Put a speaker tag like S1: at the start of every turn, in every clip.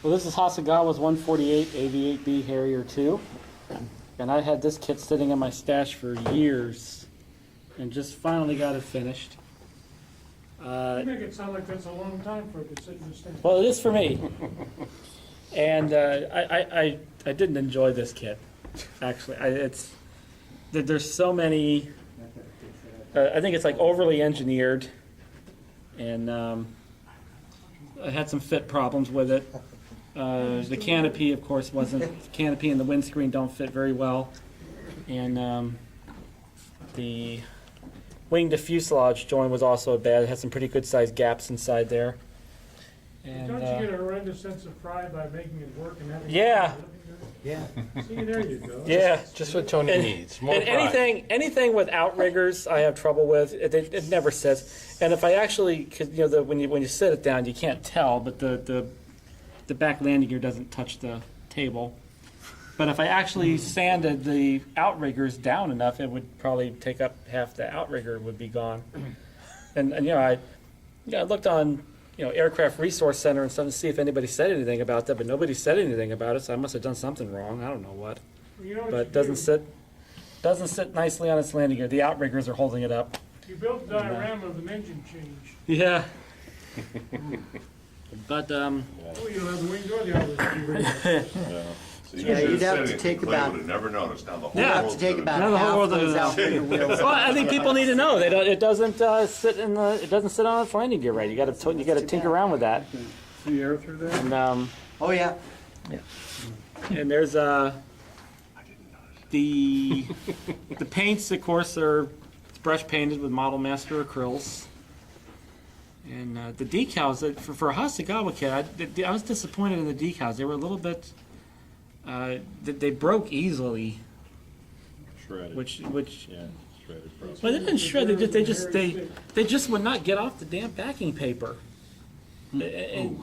S1: Well, this is Hasegawa's 148 AV-8B Harrier 2, and I had this kit sitting in my stash for years, and just finally got it finished.
S2: You make it sound like that's a long time for it to sit in the stand.
S1: Well, it is for me, and I didn't enjoy this kit. Actually, there's so many. I think it's like overly engineered, and I had some fit problems with it. The canopy, of course, wasn't. The canopy and the windscreen don't fit very well, and the wing to fuselage joint was also bad. It had some pretty good sized gaps inside there. And,
S2: Don't you get a horrendous sense of pride by making it work and having
S1: Yeah.
S3: Yeah.
S2: See, there you go.
S1: Yeah,
S3: Just what Tony needs. More
S1: and
S3: pride.
S1: anything with outriggers, I have trouble with. It never sits. And if I actually, cause when you sit it down, you can't tell, but the back landing gear doesn't touch the table. But if I actually sanded the outriggers down enough, it would probably take up half the outrigger would be gone. And I looked on Aircraft Resource Center and stuff to see if anybody said anything about that, but nobody said anything about it, so I must have done something wrong. I don't know what.
S2: You know what
S1: But
S2: you
S1: it doesn't sit nicely on its landing gear. The outriggers are holding it up.
S2: You built a diorama of an engine change.
S1: Yeah. But
S2: Oh, you don't have the wings or the outriggers.
S4: So you
S5: Yeah,
S4: should
S5: you'd have
S4: said
S5: to
S4: it,
S5: take
S4: Clay
S5: about-
S4: would have never noticed. Now the whole
S1: Yeah.
S5: Have to
S4: world's
S5: take
S4: gonna
S5: about
S1: Now the whole
S5: half
S1: world
S5: those
S1: knows.
S5: out for your wheels.
S1: well, I think people need to know it doesn't sit it doesn't sit on its landing gear right. You got to tinker around with that.
S2: See air through there?
S1: And
S5: Oh, yeah.
S1: and there's the paints, of course, are brush painted with Model Master acryls. And the decals for a Hasegawa kit, I was disappointed in the decals. They were a little bit. They broke easily,
S6: Shredded.
S1: which
S6: Yeah, shredded.
S1: well, they didn't shred. They just would not get off the damn backing paper. And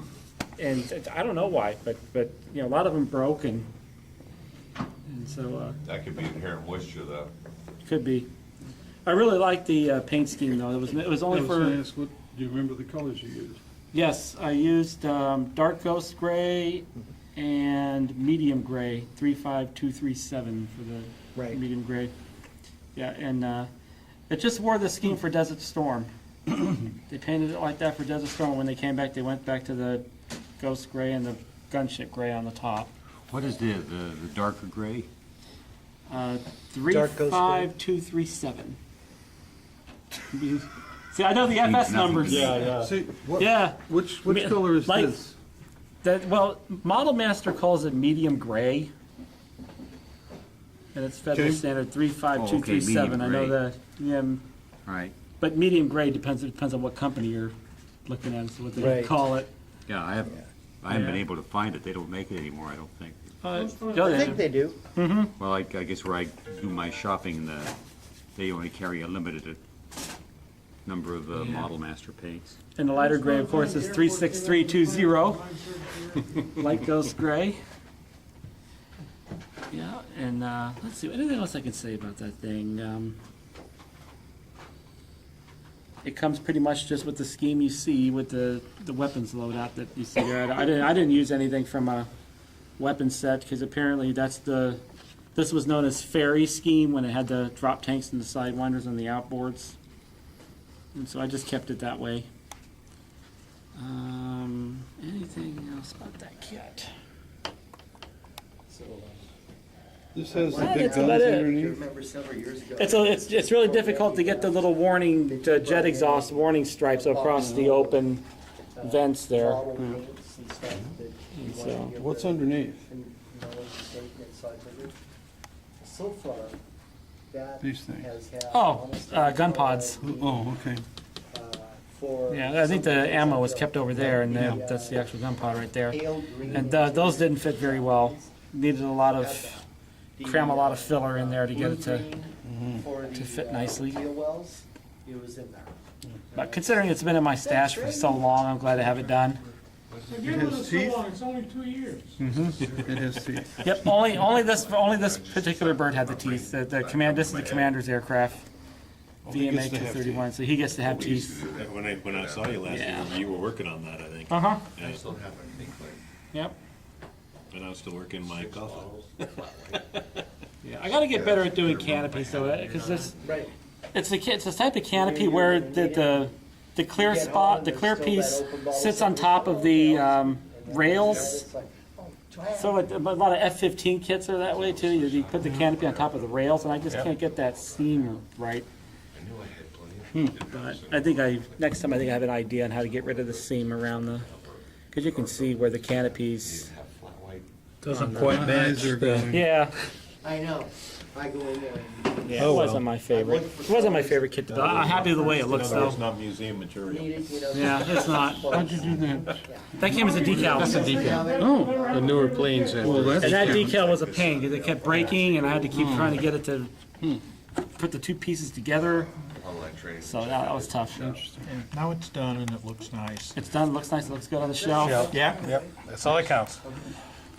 S1: I don't know why, but a lot of them broke, and so
S4: That could be inherent moisture, though.
S1: it could be. I really like the paint scheme though. It was only for.
S2: Do you remember the colors you used?
S1: Yes, I used dark ghost gray and medium gray, 35237 for the
S5: Right.
S1: medium gray. Yeah, and it just wore the scheme for Desert Storm. They painted it like that for Desert Storm. When they came back, they went back to the ghost gray and the gunship gray on the top.
S6: What is the darker gray?
S5: Dark ghost gray.
S1: 35237. See, I know the FS numbers.
S6: Yeah.
S2: See, what,
S1: Yeah.
S2: which
S1: Me-
S2: color is
S1: like-
S2: this?
S1: Well, Model Master calls it medium gray, and it's Federal
S2: Okay.
S1: Standard 35237.
S6: Oh,
S1: I
S6: okay,
S1: know
S6: medium
S1: that. Yeah,
S6: Right.
S1: but medium gray depends on what company you're looking at. Is what they
S5: Right.
S1: call it.
S6: Yeah, I haven't
S1: Yeah.
S6: been able to find it. They don't make it anymore, I don't think.
S5: I think they do.
S6: Well, I guess where I do my shopping, they only carry a limited number of Model Master paints.
S1: And the lighter gray, of course, is 36320, light ghost gray. Yeah, and let's see, anything else I can say about that thing? It comes pretty much just with the scheme you see with the weapons loadout that you see there. I didn't use anything from a weapon set because apparently this was known as Fairy scheme when it had the drop tanks and the sidewinders and the outboards. And so I just kept it that way. Anything else about that kit?
S2: This has
S1: the big guns
S5: I
S2: underneath.
S5: remember several years ago.
S1: It's really difficult to get the little warning jet exhaust warning stripes across the open vents there.
S5: Model paints and stuff that you want to
S1: So,
S5: give
S2: What's
S5: the-
S2: underneath?
S5: and, inside of it. So far, that
S2: These things.
S5: has had.
S1: Oh,
S5: almost
S1: gun pods.
S2: Oh, okay.
S5: For
S1: Yeah, I think the ammo was kept over there, and that's the actual gun pod right there.
S5: pale green.
S1: And those didn't fit very well. Needed cram a lot of filler in there to get it to.
S5: to
S1: fit nicely.
S5: Wells, it was in there.
S1: But considering it's been in my stash for so long, I'm glad to have it done.
S2: Again, with us so long, it's only 2 years.
S7: It has teeth.
S1: Yep, only this particular bird had the teeth. This is the commander's aircraft,
S7: he gets
S1: VMA
S7: to have
S1: 231, so he gets to have teeth.
S6: When I saw you last
S1: Yeah.
S6: year, you were working on that, I think.
S1: Uh huh.
S6: Yeah.
S4: Still have anything, Clay?
S1: Yep.
S3: when I was still working my golf.
S1: Yeah, I gotta get better at doing canopies though, because
S5: Right.
S1: it's the type of canopy where the clear spot, the clear piece sits on top of the rails.
S5: It's like, oh,
S1: So a lot of F-15 kits are that way too. You put the canopy on top of the rails, and I just can't get that seam right. But I think next time I have an idea on how to get rid of the seam around the, because you can see where the canopies.
S3: Doesn't quite
S7: My
S3: match
S7: eyes are
S3: the.
S7: going.
S1: Yeah,
S5: I know. I go in there and
S1: yeah,
S3: Oh,
S1: it
S3: well.
S1: wasn't my favorite. It wasn't my favorite kit to build. I'm happy with the way it looks
S3: No, it's
S1: though.
S3: not museum material.
S5: need it, you know.
S1: Yeah, it's not.
S7: How'd you do that?
S1: That came as a decal.
S3: That's a decal.
S7: Oh,
S3: The newer planes have.
S7: well, that's.
S1: And that decal was a pain because it kept breaking, and I had to keep trying to get it to put the two pieces together. So that was tough.
S2: Now it's done and it looks nice.
S1: It's done. Looks nice. It looks good on the shelf.
S3: Yep, that's all that counts.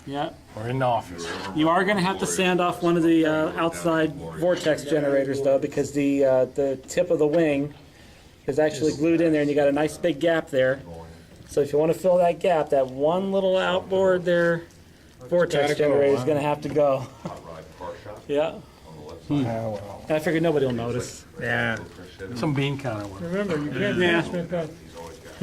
S1: Yeah.
S3: We're in the office.
S1: You are going to have to sand off one of the outside vortex generators, though, because the tip of the wing is actually glued in there, and you got a nice big gap there. So if you want to fill that gap, that one little outboard there, vortex generator is going to have to go. Yeah.
S3: Well.
S1: And I figured nobody will notice.
S3: Yeah, some bean counter work.
S2: Remember, you can't
S1: Yeah.
S2: transmit that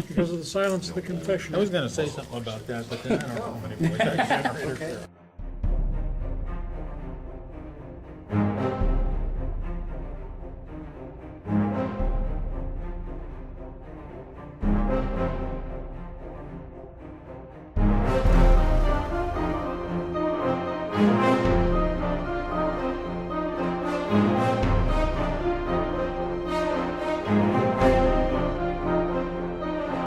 S2: because of the silence of the confession.
S3: I was gonna say something about that, but then I don't know anymore. That generator.